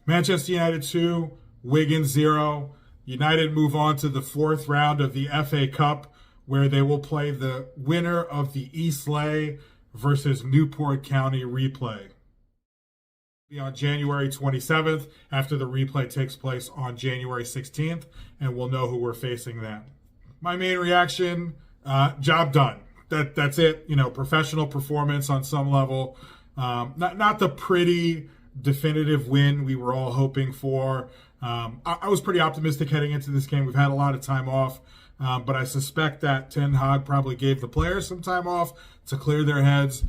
Manchester United 2, Wigan 0. United move on to the fourth round of the FA Cup, where they will play the winner of the East Leigh versus Newport County replay. Be on January 27th after the replay takes place on January 16th, and we'll know who we're facing then. My main reaction, job done. That's it. Professional performance on some level. Not the pretty definitive win we were all hoping for. I was pretty optimistic heading into this game. We've had a lot of time off, but I suspect that Ten Hag probably gave the players some time off to clear their heads,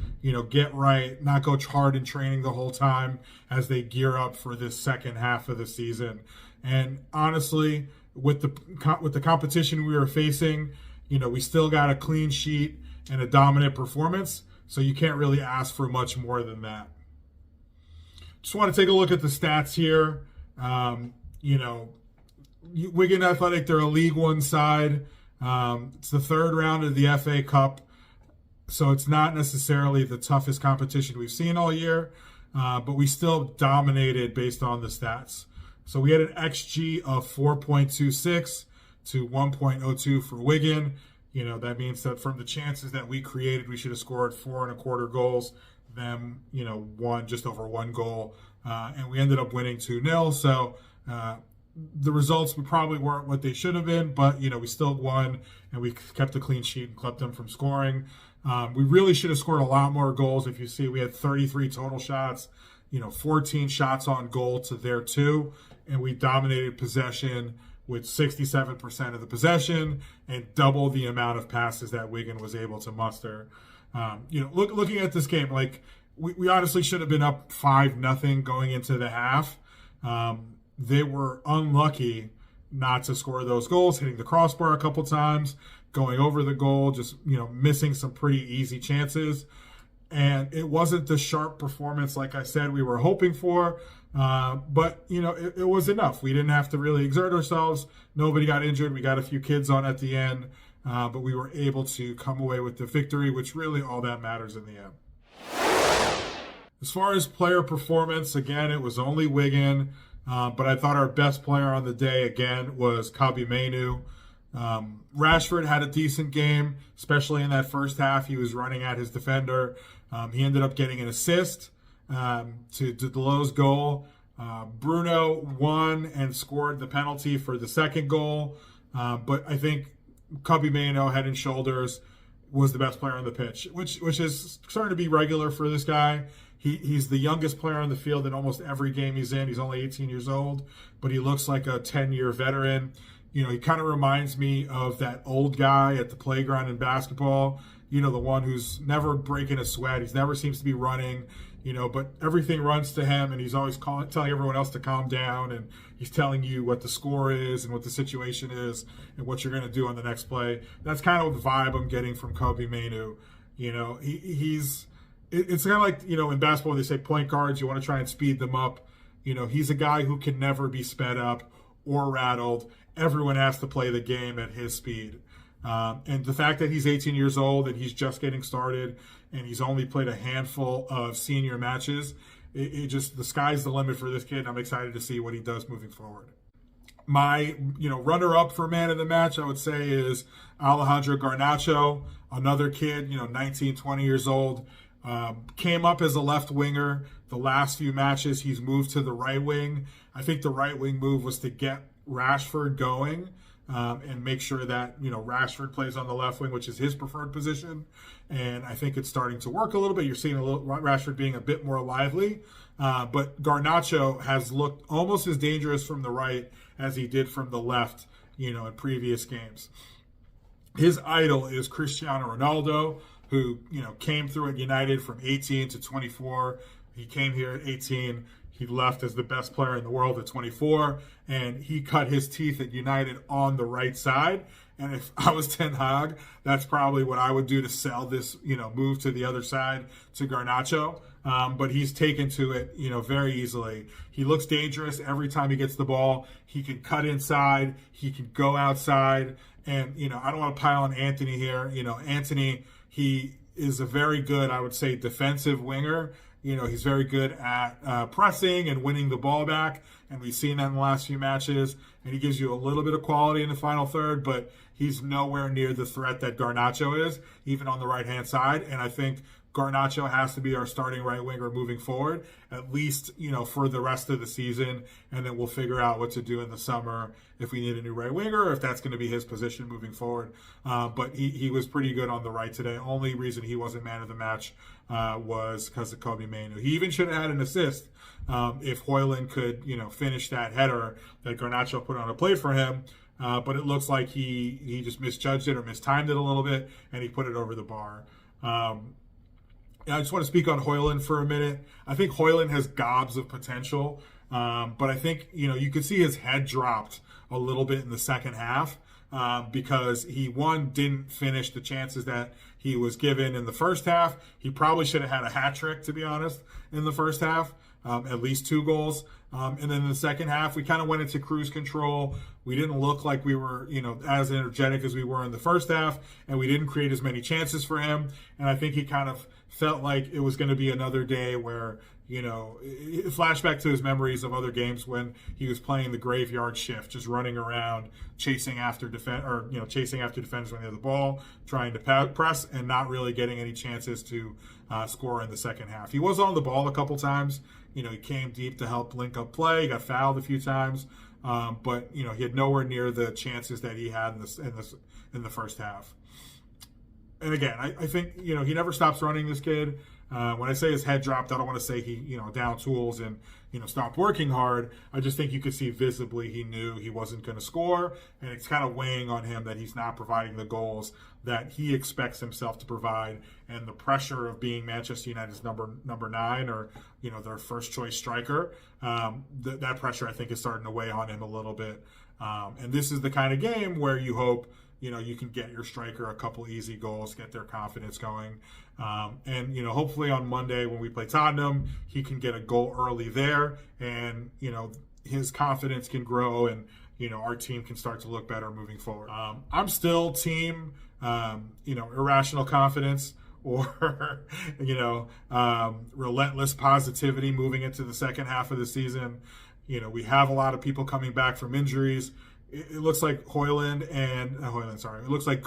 get right, not go hard in training the whole time as they gear up for this second half of the season. And honestly, with the competition we were facing, we still got a clean sheet and a dominant performance, so you can't really ask for much more than that. Just want to take a look at the stats here. Wigan Athletic, they're a League One side. It's the third round of the FA Cup, so it's not necessarily the toughest competition we've seen all year, but we still dominated based on the stats. So we had an XG of 4.26 to 1.02 for Wigan. That means that from the chances that we created, we should have scored 4.25 goals. Them, just over 1 goal. And we ended up winning 2-0. So the results probably weren't what they should have been, but, we still won and we kept a clean sheet and kept them from scoring. We really should have scored a lot more goals. If you see, we had 33 total shots, 14 shots on goal to their 2, and we dominated possession with 67% of the possession and double the amount of passes that Wigan was able to muster. Looking at this game, we honestly should have been up 5-0 going into the half. They were unlucky not to score those goals, hitting the crossbar a couple times, going over the goal, just, missing some pretty easy chances. And it wasn't the sharp performance, like I said, we were hoping for. But, it was enough. We didn't have to really exert ourselves. Nobody got injured. We got a few kids on at the end. But we were able to come away with the victory, which really all that matters in the end. As far as player performance, again, it was only Wigan. But I thought our best player on the day, again, was Kobbie Mainoo. Rashford had a decent game, especially in that first half. He was running at his defender. He ended up getting an assist to Dalot's goal. Bruno won and scored the penalty for the second goal. But I think Kobbie Mainoo, head and shoulders, was the best player on the pitch, which is starting to be regular for this guy. He's the youngest player on the field in almost every game he's in. He's only 18 years old, but he looks like a 10-year veteran. He kind of reminds me of that old guy at the playground in basketball, the one who's never breaking a sweat. He never seems to be running, but everything runs to him, and he's always telling everyone else to calm down, and he's telling you what the score is and what the situation is and what you're going to do on the next play. That's kind of the vibe I'm getting from Kobbie Mainoo. It's kind of like, in basketball, they say point guards, you want to try and speed them up. He's a guy who can never be sped up or rattled. Everyone has to play the game at his speed. And the fact that he's 18 years old and he's just getting started and he's only played a handful of senior matches, the sky's the limit for this kid. I'm excited to see what he does moving forward. My, runner-up for man of the match, I would say, is Alejandro Garnacho, another kid, 19, 20 years old. Came up as a left winger. The last few matches, he's moved to the right wing. I think the right wing move was to get Rashford going and make sure that, Rashford plays on the left wing, which is his preferred position. And I think it's starting to work a little bit. You're seeing Rashford being a bit more lively. But Garnacho has looked almost as dangerous from the right as he did from the left, in previous games. His idol is Cristiano Ronaldo, who, came through at United from 18 to 24. He came here at 18. He left as the best player in the world at 24, and he cut his teeth at United on the right side. And if I was Ten Hag, that's probably what I would do to sell this, move to the other side to Garnacho. But he's taken to it, very easily. He looks dangerous every time he gets the ball. He can cut inside. He can go outside. And, I don't want to pile on Anthony here. Anthony, he is a very good, I would say, defensive winger. he's very good at pressing and winning the ball back, and we've seen that in the last few matches. And he gives you a little bit of quality in the final third, but he's nowhere near the threat that Garnacho is, even on the right-hand side. And I think Garnacho has to be our starting right winger moving forward, at least, for the rest of the season. And then we'll figure out what to do in the summer if we need a new right winger or if that's going to be his position moving forward. But he was pretty good on the right today. Only reason he wasn't man of the match was because of Kobe Mainoo. He even should have had an assist if Højlund could, finish that header that Garnacho put on a plate for him. But it looks like he just misjudged it or mistimed it a little bit, and he put it over the bar. I just want to speak on Højlund for a minute. I think Højlund has gobs of potential, but I think, you could see his head dropped a little bit in the second half because he, didn't finish the chances that he was given in the first half. He probably should have had a hat trick, to be honest, in the first half, at least 2 goals. And then in the second half, we kind of went into cruise control. We didn't look like we were, as energetic as we were in the first half, and we didn't create as many chances for him. And I think he kind of felt like it was going to be another day where, flashback to his memories of other games when he was playing the graveyard shift, just running around, chasing after defenders when they had the ball, trying to press and not really getting any chances to score in the second half. He was on the ball a couple times. He came deep to help link up play. He got fouled a few times, but he had nowhere near the chances that he had in the first half. And again, I think he never stops running, this kid. When I say his head dropped, I don't want to say he down tools and stopped working hard. I just think you could see visibly he knew he wasn't going to score, and it's kind of weighing on him that he's not providing the goals that he expects himself to provide, and the pressure of being Manchester United's number 9 or their first choice striker. That pressure I think is starting to weigh on him a little bit, and this is the kind of game where you hope you can get your striker a couple easy goals, get their confidence going. And hopefully on Monday when we play Tottenham, he can get a goal early there, and, his confidence can grow, and, our team can start to look better moving forward. I'm still team, irrational confidence or, relentless positivity moving into the second half of the season. We have a lot of people coming back from injuries. It looks like it looks like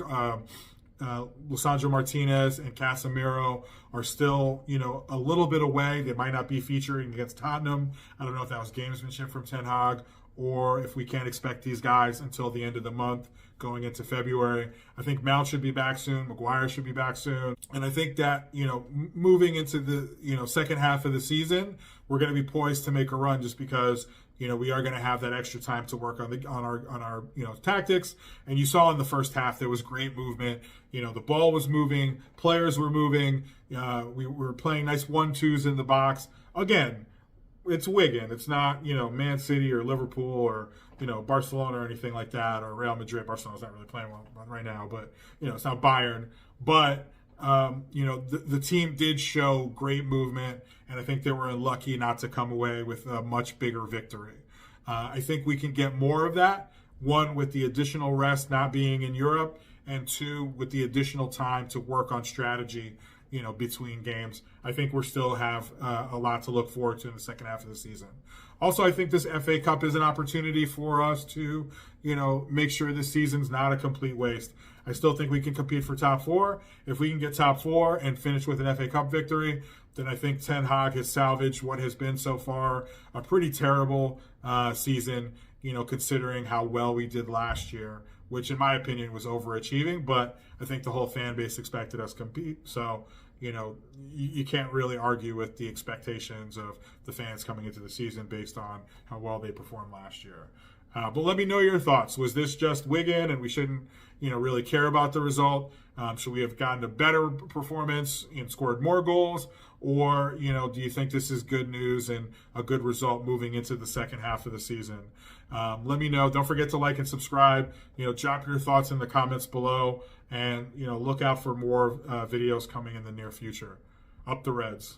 Lisandro Martinez and Casemiro are still, a little bit away. They might not be featuring against Tottenham. I don't know if that was gamesmanship from Ten Hag or if we can't expect these guys until the end of the month going into February. I think Mount should be back soon. Maguire should be back soon. And I think that, moving into the, second half of the season, we're going to be poised to make a run just because, we are going to have that extra time to work on our tactics. And you saw in the first half there was great movement. The ball was moving, players were moving. We were playing nice 1-2s in the box. Again, it's Wigan. It's not Man City or Liverpool or Barcelona or anything like that, or Real Madrid. Barcelona's not really playing well right now, but it's not Bayern. But the team did show great movement, and I think they were lucky not to come away with a much bigger victory. I think we can get more of that, 1, with the additional rest not being in Europe, and 2, with the additional time to work on strategy, between games. I think we still have a lot to look forward to in the second half of the season. Also, I think this FA Cup is an opportunity for us to, make sure this season's not a complete waste. I still think we can compete for top 4. If we can get top 4 and finish with an FA Cup victory, then I think Ten Hag has salvaged what has been so far a pretty terrible season, considering how well we did last year, which in my opinion was overachieving, but I think the whole fan base expected us to compete. So, you can't really argue with the expectations of the fans coming into the season based on how well they performed last year. But let me know your thoughts. Was this just Wigan and we shouldn't, really care about the result? Should we have gotten a better performance and scored more goals? Or, do you think this is good news and a good result moving into the second half of the season? Let me know. Don't forget to like and subscribe. Drop your thoughts in the comments below, and, look out for more videos coming in the near future. Up the Reds.